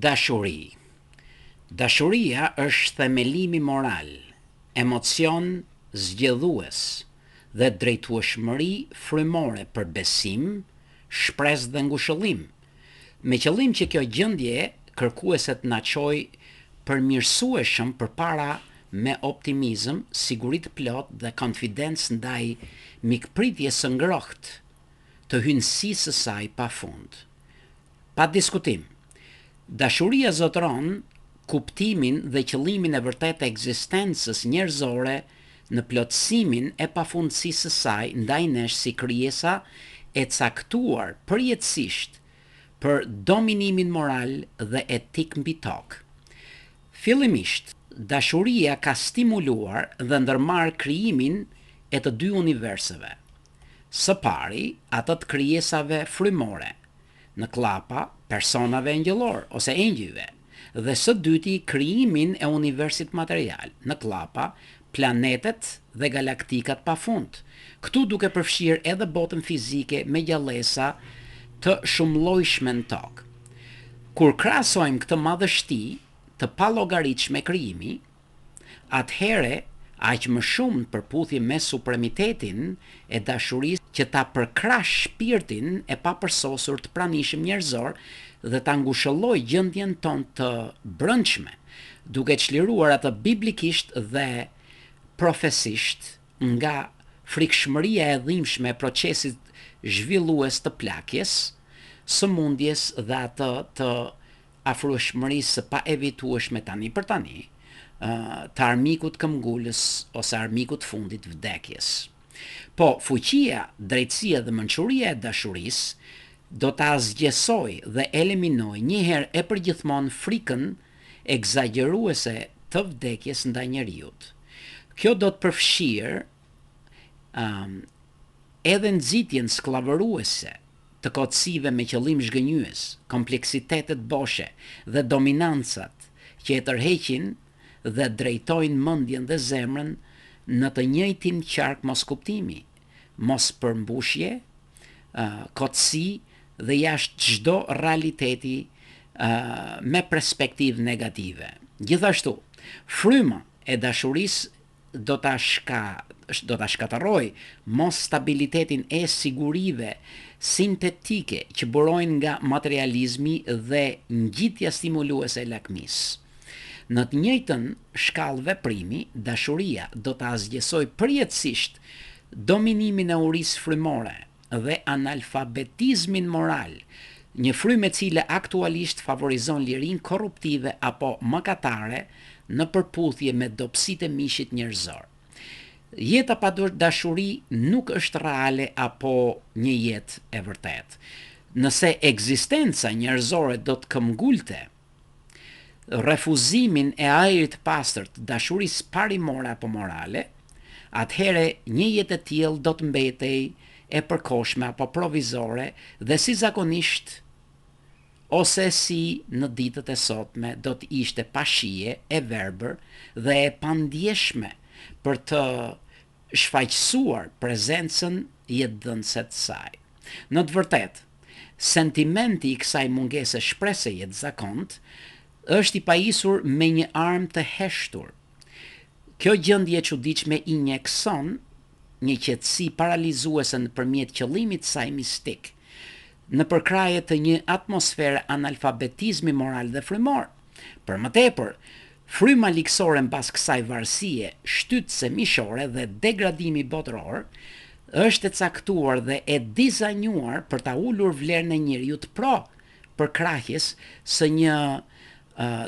Dashuri. Dashuria është themelimi moral, emocion zgjedhues dhe drejtueshmëri frymore për besim, shpresë dhe ngushëllim, me qëllim që kjo gjendje kërkuese të na çojë përmirësueshëm përpara me optimizëm, siguri të plot dhe konfidencë ndaj mikpritjes së ngrohtë të hynësisë së saj pafund. Pa diskutim, dashuria zotëron kuptimin dhe qëllimin e vërtetë të ekzistencës njerëzore në plotësimin e pafundësisë së saj ndaj nesh si krijesa e caktuar përjetësisht për dominimin moral dhe etik mbi tokë. Fillimisht, dashuria ka stimuluar dhe ndërmarrë krijimin e të dy universive. Së pari, ato të krijesave frymore, në klapa personave angjëllor ose engjëjve, dhe së dyti krijimin e universit material, në klapa planetet dhe galaktikat pafund, këtu duke përfshirë edhe botën fizike me gjallësa të shumëllojshme në tokë. Kur krahasojmë këtë madhështi të pallogaritshme krijimi, atëhere aq më shumë në përputhje me supremitetin e dashurisë që ta përkrash shpirtin e papërsosur të pranishëm njerëzor dhe ta ngushëlloj gjendjen tonë të brendshme, duke çliruar atë biblikisht dhe profesisht nga frikshmëria e dhimbshme e procesit zhvillues të plakjes, sëmundjes dhe atë të afrueshmërisë së paevitueshme tani për tani, të armikut këmbgulës ose armikut fundit vdekjes. Po, fuqia, drejtësia dhe mençuria e dashurisë do ta zgjesoj dhe eliminoj njëherë e përgjithmonë frikën egzageruese të vdekjes ndaj njeriut. Kjo do të përfshirë edhe nxitjen skllavëruese të kotësive me qëllim zhgënjyes, kompleksitetet boshe dhe dominancat që e tërheqin dhe drejtojnë mendjen dhe zemrën në të njëjtin qark moskuptimi, mos përmbushje, kotësi dhe jashtë çdo realiteti me perspektivë negative. Gjithashtu, fryma e dashurisë do ta shkatërroj mos stabilitetin e sigurive sintetike që burojnë nga materializmi dhe ngjitja stimuluese e lakmisë. Në të njëjtën shkallë veprimi, dashuria do ta zgjesoj përjetësisht dominimin e urisë frymore dhe analfabetizmin moral, një frymë e cila aktualisht favorizon lirinë korruptive apo mëkatare në përputhje me dobësitë e mishit njerëzor. Jeta pa dashuri nuk është reale apo një jetë e vërtetë. Nëse ekzistenca njerëzore do të këmbgulte refuzimin e ajrit pastër të dashurisë parimore apo morale, atëhere një jetë e tillë do të mbetej e përkohshme apo provizore dhe si zakonisht ose si në ditët e sotme do të ishte pa shije, e verbër dhe e pandjeshme për të shfaqësuar prezencën jetëdhënëse të saj. Në të vërtetë, sentimenti i kësaj mungese shprese jetëzakontë është i pajisur me një armë të heshtur. Kjo gjendje e çuditshme i injekson një qetësi paralizuese nëpërmjet qëllimit të saj mistik, në përkraje të një atmosfere analfabetizmi moral dhe frymor. Për më tepër, fryma ligjësore mbas kësaj varësie shtytëse mishore dhe degradimi botëror është e caktuar dhe e dizajnuar për ta ulur vlerën e njeriut përkrahjes së një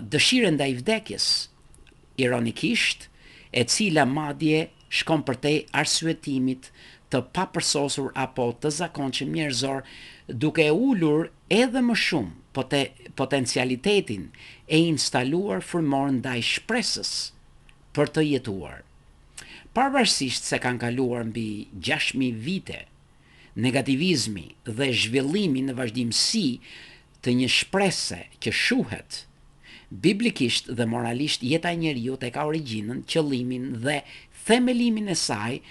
dëshire ndaj vdekjes, ironikisht, e cila madje shkon përtej arsyetimit të papërsosur apo të zakonshëm njerëzor, duke e ulur edhe më shumë potencialitetin e instaluar frymor ndaj shpresës për të jetuar. Pavarësisht se kanë kaluar mbi 6.000 vite, negativizmi dhe zhvillimi në vazhdimsi të një shprese që shuhet biblikisht dhe moralisht, jeta e njeriut e ka origjinën, qëllimin dhe themelimin e saj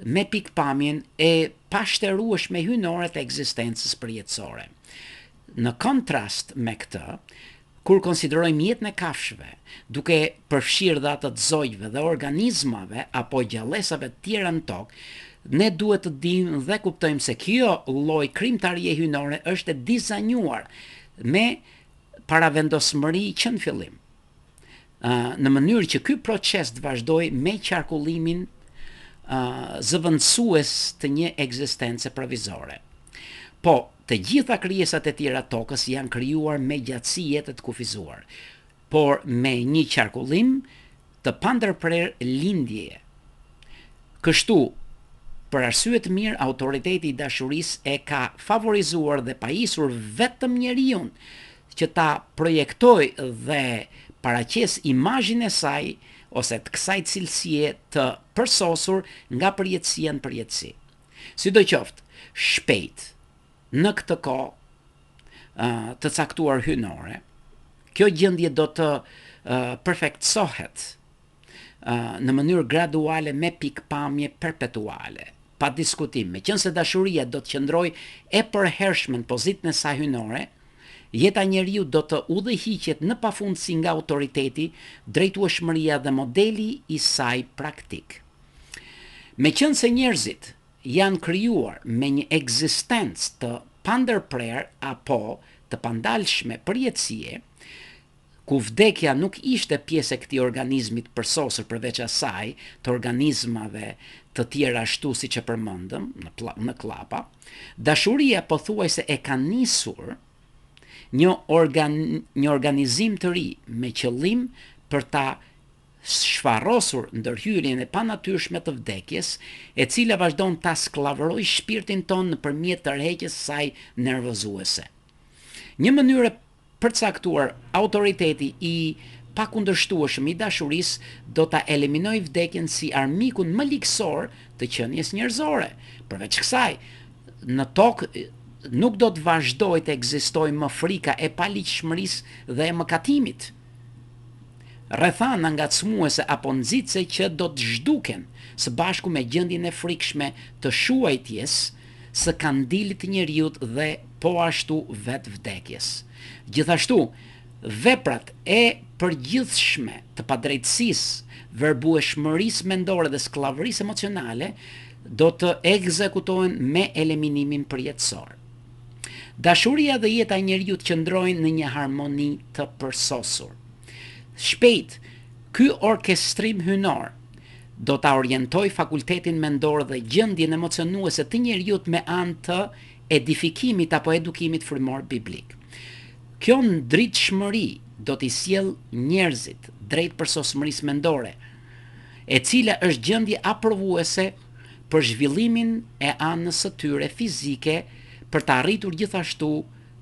me pikpamjen e pashtërueshme hynore të ekzistencës përjetësore. Në kontrast me këtë, kur konsiderojmë jetën e kafshëve, duke përfshirë dhe atë të zojve dhe organizmave apo gjallësave të tjera në tokë, ne duhet të dimë dhe kuptojmë se kjo lloj krijimtarie hyjnore është e dizajnuar me paravendosmëri që në fillim, në mënyrë që ky proces të vazhdojë me qarkullimin zëvendësues të një ekzistence provizore. Po, të gjitha krijesat e tjera tokës janë krijuar me gjatësi jetë të kufizuar, por me një qarkullim të pandërprer lindjeje. Kështu, për arsye të mirë, autoriteti i dashurisë e ka favorizuar dhe pajisur vetëm njeriu që ta projektojë dhe paraqes imazhin e saj ose të kësaj cilësie të përsosur nga përjetësia në përjetësi. Sidoqoftë, shpejt, në këtë kohë të caktuar hyjnore, kjo gjendje do të përfektësohet në mënyrë graduale me pikpamje perpetuale, pa diskutim. Meqense dashuria do të qëndrojë e përhershme në pozitën e saj hyjnore, jeta njeriu do të udhëhiqet në pafundësi nga autoriteti, drejtueshmëria dhe modeli i saj praktik. Meqense njerëzit janë krijuar me një ekzistencë të pandërprer apo të pandalshme përjetësie, ku vdekja nuk ishte pjesë e këtij organizmi të përsosur përveç asaj të organizmave të tjera ashtu siç e përmendëm në klapa, dashuria pothuajse e ka nisur një organizim të ri me qëllim për ta shfarrosur ndërhyrjen e panatyrshme të vdekjes, e cila vazhdon ta skllavërojë shpirtin ton nëpërmjet tërheqjes së saj nervozuese. Një mënyrë përcaktuar, autoriteti i pakundërshtueshëm i dashurisë do ta eliminojë vdekjen si armikun më ligjësor të qenies njerëzore. Përveç kësaj, në tokë nuk do të vazhdojë të ekzistojë më frika e paligjshmërisë dhe e mëkatimit. Rrethana ngacmuese apo nxitse që do të zhduken së bashku me gjendjen e frikshme të shuajtjes së kandilit të njeriut dhe po ashtu vetë vdekjes. Gjithashtu, veprat e përgjithshme të padrejtësisë, verbueshmërisë mendore dhe skllavërisë emocionale do të ekzekutohen me eliminimin përjetësor. Dashuria dhe jeta e njeriu qëndrojnë në një harmoni të përsosur. Shpejt, ky orkestrim hyjnor do ta orientojë fakultetin mendor dhe gjendjen emocionuese të njeriu me anë të edifikimit apo edukimit frymor biblik. Kjo ndritshmëri do t'i sjellë njerëzit drejt përsosmërisë mendore, e cila është gjendje aprovuese për zhvillimin e anës së tyre fizike për të arritur gjithashtu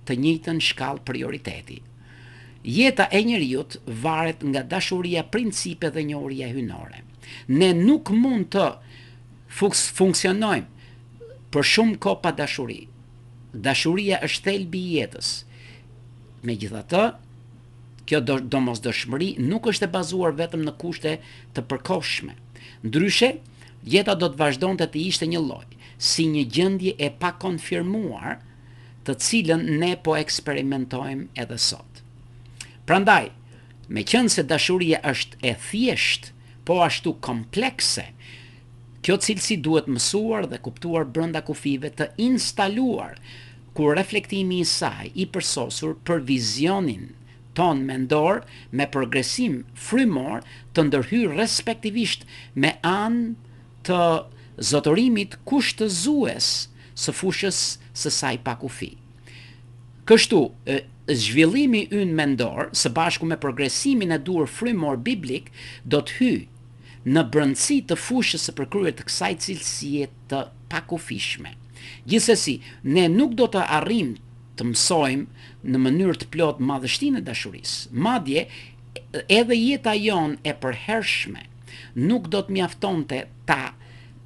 të njëjtën shkallë prioriteti. Jeta e njeriut varet nga dashuria, principe dhe njohuria hyjnore. Ne nuk mund të funksionojmë për shumë kohë pa dashuri. Dashuria është thelbi i jetës. Megjithatë, kjo domosdoshmëri nuk është e bazuar vetëm në kushte të përkohshme. Ndryshe, jeta do të vazhdonte të ishte një lloj, si një gjendje e pakonfirmuar, të cilën ne po eksperimentojmë edhe sot. Prandaj, meqense dashuria është e thjeshtë, po ashtu komplekse, kjo cilësi duhet mësuar dhe kuptuar brenda kufive të instaluar, ku reflektimi i saj i përsosur për vizionin ton mendor me progresim frymor të ndërhyrë respektivisht me anë të zotërimit kushtëzues së fushës së saj pakufi. Kështu, zhvillimi ynë mendor, së bashku me progresimin e duhur frymor biblik, do të hyjë në brëndësi të fushës së përkryer të kësaj cilësie të pakufishme. Gjithsesi, ne nuk do të arrijmë të mësojmë në mënyrë të plot madhështinë e dashurisë. Madje, edhe jeta jon e përhershme nuk do të mjaftonte ta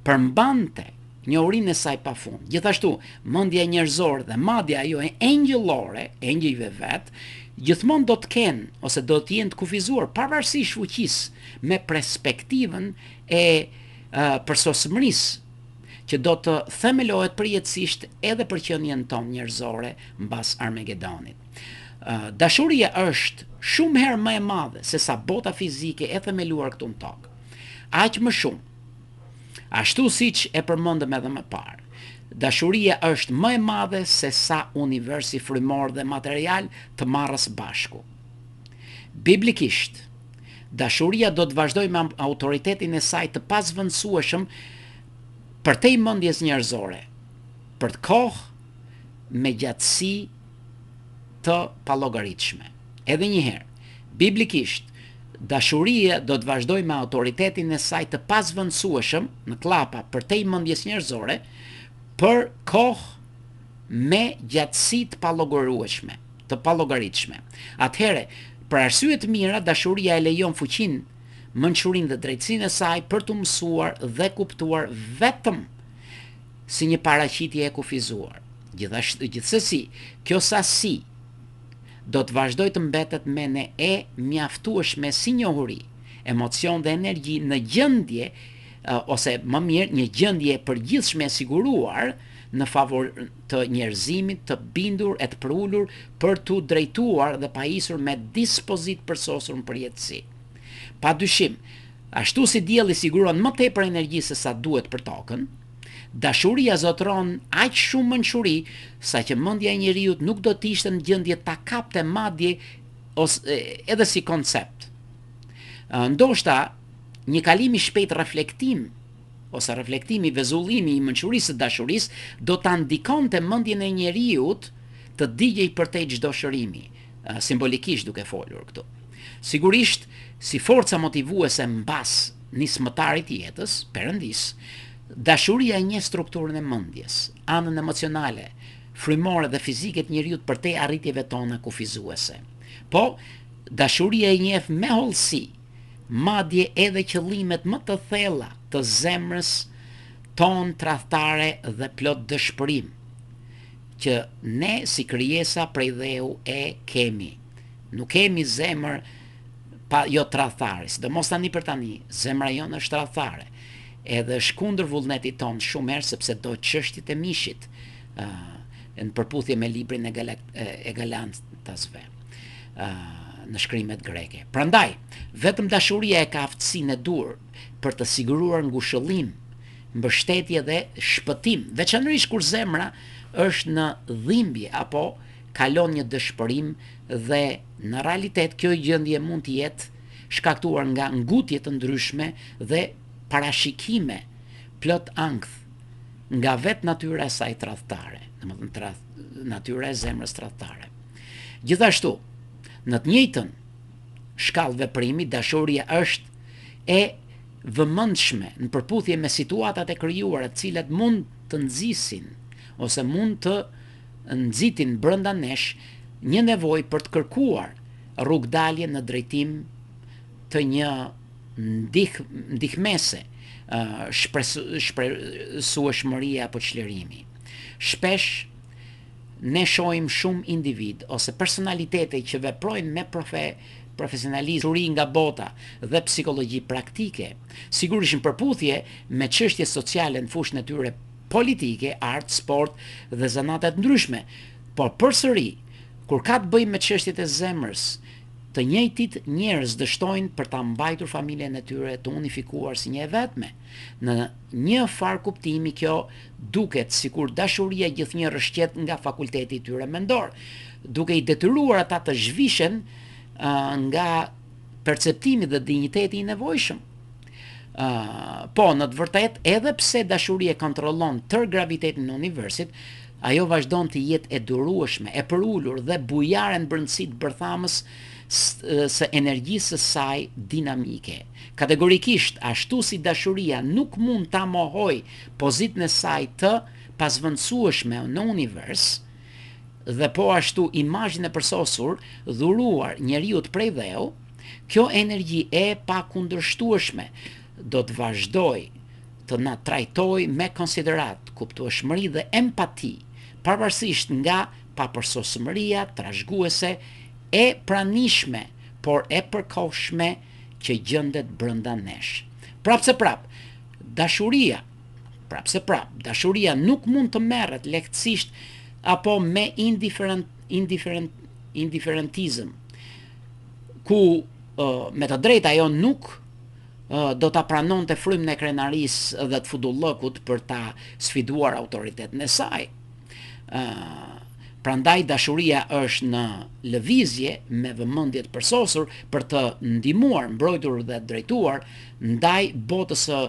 përmbante njohurinë e saj pafund. Gjithashtu, mendja njerëzore dhe madje ajo e engjëllore, engjëjve vet, gjithmonë do të kenë ose do të jenë të kufizuar pavarësisht fuqisë me perspektivën e përsosmërisë që do të themelohet përjetësisht edhe për qenien tonë njerëzore mbas Armagedonit. Dashuria është shumë herë më e madhe se sa bota fizike e themeluar këtu në tokë. Aq më shumë, ashtu siç e përmendëm edhe më parë, dashuria është më e madhe se sa universi frymor dhe material të marrës bashku. Biblikisht, dashuria do të vazhdojë me autoritetin e saj të pasvendësueshëm përtej mendjes njerëzore, për të kohë me gjatësi të pallogaritshme. Edhe një herë, biblikisht, dashuria do të vazhdojë me autoritetin e saj të pasvendësueshëm në klapa përtej mendjes njerëzore, për kohë me gjatësi të pallogaritshme. Atëherë, për arsye të mira, dashuria e lejon fuqinë, mençurinë dhe drejtësinë e saj për të mësuar dhe kuptuar vetëm si një paraqitje e kufizuar. Gjithsesi, kjo sasi do të vazhdoj të mbetet me ne e mjaftueshme si njohuri, emocion dhe energji në gjendje, ose më mirë, një gjendje përgjithshme e siguruar në favor të njerëzimit të bindur e të përulur për të drejtuar dhe pajisur me dispozit përsosur në përjetësi. Pa dyshim, ashtu si dielli siguron më tepër energji se sa duhet për tokën, dashuria zotëron aq shumë mençuri sa që mendja e njeriu nuk do të ishte në gjendje ta kapte madje ose edhe si koncept. Ndoshta një kalim i shpejt reflektimi, vezullimi i mençurisë së dashurisë do ta ndikonte mendjen e njeriut të digjej përtej çdo shërimi, simbolikisht duke folur këtu. Sigurisht, si forca motivuese mbas nismëtarit të jetës, Perëndis, dashuria e njeh strukturën e mendjes, anën emocionale, frymore dhe fizike të njeriut përtej arritjeve tona kufizuese. Po, dashuria e njeh me hollësi madje edhe qëllimet më të thella të zemrës ton tradhtare dhe plot dëshpërim, që ne si krijesa prej dheu e kemi. Nuk kemi zemër jo tradhtare, sidomos tani për tani, zemra jonë është tradhtare, edhe është kundër vullnetit ton shumë herë sepse do çështjet e mishit, në përputhje me librin e Galantasve, në shkrimet greke. Prandaj, vetëm dashuria e ka aftësinë e dur për të siguruar ngushëllim, mbështetje dhe shpëtim, veçanërisht kur zemra është në dhimbje apo kalon një dëshpërim dhe në realitet kjo gjendje mund të jetë shkaktuar nga ngutje të ndryshme dhe parashikime plot ankth nga vetë natyra e saj tradhtare, domethënë natyra e zemrës tradhtare. Gjithashtu, në të njëjtën shkallë veprimi, dashuria është e vëmendshme në përputhje me situatat e krijuara, të cilat mund të nxisin ose mund të nxitin brenda nesh një nevojë për të kërkuar rrugdalje në drejtim të një ndihmese, shpresueshmërie apo çlirimi. Shpesh ne shohim shumë individ ose personalitete që veprojnë me profesionalizëm nga bota dhe psikologji praktike, sigurisht në përputhje me çështje sociale në fushën e tyre politike, art, sport dhe zanate të ndryshme. Por përsëri, kur ka të bëjë me çështjet e zemrës, të njëjtit njerëz dështojnë për ta mbajtur familjen e tyre të unifikuar si një e vetme. Në një farë kuptimi kjo duket sikur dashuria gjithnjë rrëshqet nga fakulteti i tyre mendor, duke i detyruar ata të zhvishen nga perceptimi dhe dinjiteti i nevojshëm. Po, në të vërtetë, edhe pse dashuria kontrollon tërë gravitetin e universit, ajo vazhdon të jetë e durueshme, e përulur dhe bujare në brendësi të bërthamës së energjisë së saj dinamike. Kategorikisht, ashtu si dashuria nuk mund ta mohoj pozitën e saj të pasvendësueshme në univers, dhe po ashtu imazhin e përsosur dhuruar njeriut prej dheu, kjo energji e pakundërshtueshme do të vazhdoj të na trajtoj me konsiderat, kuptueshmëri dhe empati, pavarësisht nga papërsosmëria trashëguese e pranishme, por e përkohshme që gjendet brenda nesh. Dashuria nuk mund të merret lehtësisht apo me indiferentizëm. ku me të drejtë ajo nuk do ta pranonte frymën e krenarisë dhe të fudullëkut për ta sfiduar autoritetin e saj. Prandaj dashuria është në lëvizje me vëmendje të përsosur për të ndihmuar, mbrojtur dhe drejtuar ndaj botës së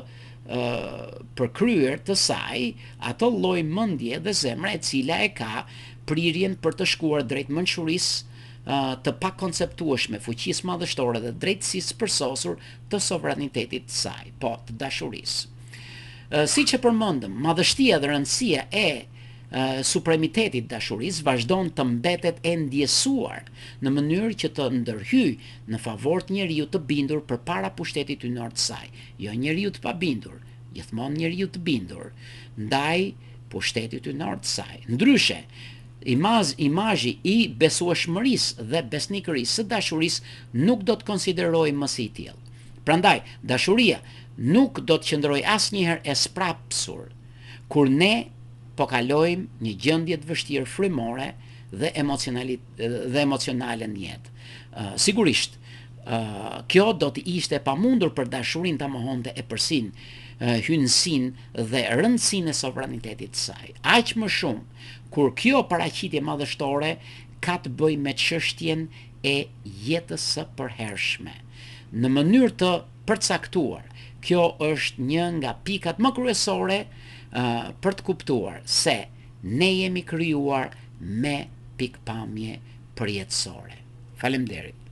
përkryer të saj atë lloj mendje dhe zemre e cila e ka prirjen për të shkuar drejt mençurisë të pakonceptueshme, fuqisë madhështore dhe drejtësisë përsosur të sovranitetit të saj, po të dashurisë. Siç e përmendëm, madhështia dhe rëndësia e supremitetit dashurisë vazhdon të mbetet e ndjesuar në mënyrë që të ndërhyjë në favor të njeriu të bindur përpara pushtetit hynor të saj, jo njeriu të pabindur, gjithmonë njeriu të bindur ndaj pushtetit hynor të saj. Ndryshe, imazhi i besueshmërisë dhe besnikërisë së dashurisë nuk do të konsiderojë më si i tillë. Prandaj, dashuria nuk do të qëndrojë asnjëherë e sprapsur kur ne po kalojmë një gjendje të vështirë frymore dhe emocionale në jetë. Sigurisht, kjo do të ishte pamundur për dashurinë ta mohonte e përsin hynësinë dhe rëndësinë e sovranitetit të saj. Aq më shumë kur kjo paraqitje madhështore ka të bëjë me çështjen e jetës së përhershme. Në mënyrë të përcaktuar, kjo është një nga pikat më kryesore për të kuptuar se ne jemi krijuar me pikpamje përjetësore. Faleminderit.